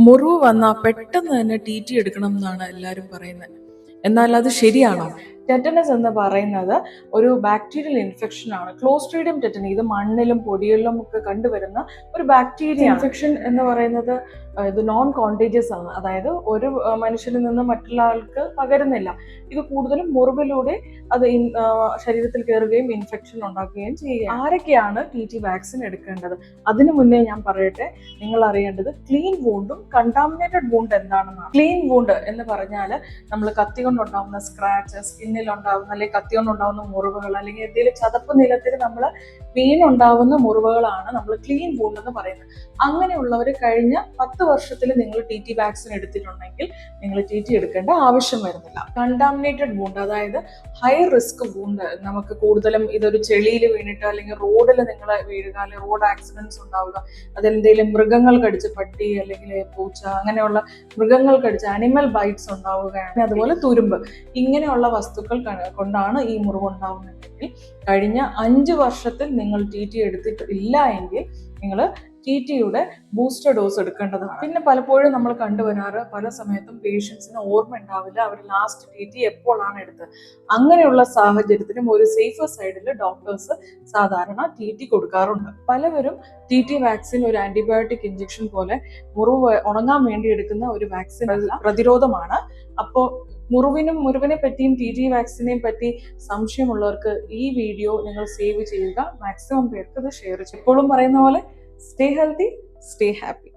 മുറിവ് വന്നാൽ പെട്ടെന്ന് തന്നെ ടി ടി എടുക്കണം എന്നാണ് എല്ലാവരും പറയുന്നത്. എന്നാൽ അത് ശരിയാണോ? ടെറ്റനസ് എന്ന് പറയുന്നത് ഒരു ബാക്ടീരിയൽ ഇൻഫെക്ഷൻ ആണ്. ക്ലോസ്ട്രീഡിയം ടെറ്റനി, ഇത് മണ്ണിലും പൊടികളിലും ഒക്കെ കണ്ടുവരുന്ന ഒരു ബാക്ടീരിയ ഇൻഫെക്ഷൻ എന്ന് പറയുന്നത് ഇത് നോൺ കോണ്ടേജിയസ് ആണ്. അതായത് ഒരു മനുഷ്യനിൽ നിന്ന് മറ്റുള്ള ആൾക്ക് പകരുന്നില്ല. ഇത് കൂടുതലും മുറിവിലൂടെ അത് ശരീരത്തിൽ കയറുകയും ഇൻഫെക്ഷൻ ഉണ്ടാക്കുകയും ചെയ്യുക. ആരൊക്കെയാണ് ടി ടി വാക്സിൻ എടുക്കേണ്ടത്? അതിനു മുന്നേ ഞാൻ പറയട്ടെ, നിങ്ങൾ അറിയേണ്ടത് ക്ലീൻ വൂണ്ടും കണ്ടാമിനേറ്റഡ് വൂണ്ട് എന്താണെന്നാണ്. ക്ലീൻ വൂണ്ട് എന്ന് പറഞ്ഞാൽ നമ്മൾ കത്തി കൊണ്ടുണ്ടാവുന്ന സ്ക്രാച്ച്, സ്കിന്നിൽ ഉണ്ടാവുന്ന അല്ലെങ്കിൽ കത്തി കൊണ്ടുണ്ടാവുന്ന മുറിവുകൾ, അല്ലെങ്കിൽ എന്തെങ്കിലും ചതപ്പ് നിലത്തിൽ നമ്മൾ വീണുണ്ടാവുന്ന മുറിവുകളാണ് നമ്മൾ ക്ലീൻ വൂണ്ട് എന്ന് പറയുന്നത്. അങ്ങനെയുള്ളവർ കഴിഞ്ഞ 10 വർഷത്തിൽ നിങ്ങൾ ടി ടി വാക്സിൻ എടുത്തിട്ടുണ്ടെങ്കിൽ നിങ്ങൾ ടി ടി എടുക്കേണ്ട ആവശ്യം വരുന്നില്ല. കണ്ടാമിനേറ്റഡ് വൂണ്ട്, അതായത് ഹൈ റിസ്ക് വൂണ്ട്, നമുക്ക് കൂടുതലും ഇതൊരു ചെളിയിൽ വീണിട്ട് അല്ലെങ്കിൽ റോഡിൽ നിങ്ങൾ വീഴുക, അല്ലെങ്കിൽ റോഡ് ആക്സിഡൻസ് ഉണ്ടാവുക, അതെന്തെങ്കിലും മൃഗങ്ങൾ കടിച്ച്, പട്ടി അല്ലെങ്കിൽ പൂച്ച അങ്ങനെയുള്ള മൃഗങ്ങൾ കടിച്ച് അനിമൽ ബൈറ്റ്സ് ഉണ്ടാവുകയാണ്, അതുപോലെ തുരുമ്പ്, ഇങ്ങനെയുള്ള വസ്തുക്കൾ കൊണ്ടാണ് ഈ മുറിവ് ഉണ്ടാവുന്നതെങ്കിൽ കഴിഞ്ഞ 5 വർഷത്തിൽ നിങ്ങൾ ടി ടി എടുത്തിട്ടില്ല എങ്കിൽ നിങ്ങൾ ടി ടിയുടെ ബൂസ്റ്റർ ഡോസ് എടുക്കേണ്ടതാണ്. പിന്നെ പലപ്പോഴും നമ്മൾ കണ്ടുവരാറ്, പല സമയത്തും പേഷ്യൻസിന് ഓർമ്മ ഉണ്ടാവില്ല അവർ ലാസ്റ്റ് ടി ടി എപ്പോഴാണ് എടുത്തത്. അങ്ങനെയുള്ള സാഹചര്യത്തിലും ഒരു സേഫർ സൈഡിൽ ഡോക്ടേഴ്സ് സാധാരണ ടി ടി കൊടുക്കാറുണ്ട്. പലവരും ടി ടി വാക്സിൻ ഒരു ആന്റിബയോട്ടിക് ഇഞ്ചക്ഷൻ പോലെ മുറിവ് ഉണങ്ങാൻ വേണ്ടി എടുക്കുന്ന ഒരു വാക്സിൻ അല്ല, പ്രതിരോധമാണ്. അപ്പോൾ മുറിവിനെ പറ്റിയും ടി ടി വാക്സിനെയും പറ്റി സംശയമുള്ളവർക്ക് ഈ വീഡിയോ നിങ്ങൾ സേവ് ചെയ്യുക, മാക്സിമം പേർക്ക് ഇത് ഷെയർ ചെയ്യും. എപ്പോഴും പറയുന്ന പോലെ, stay healthy, stay happy.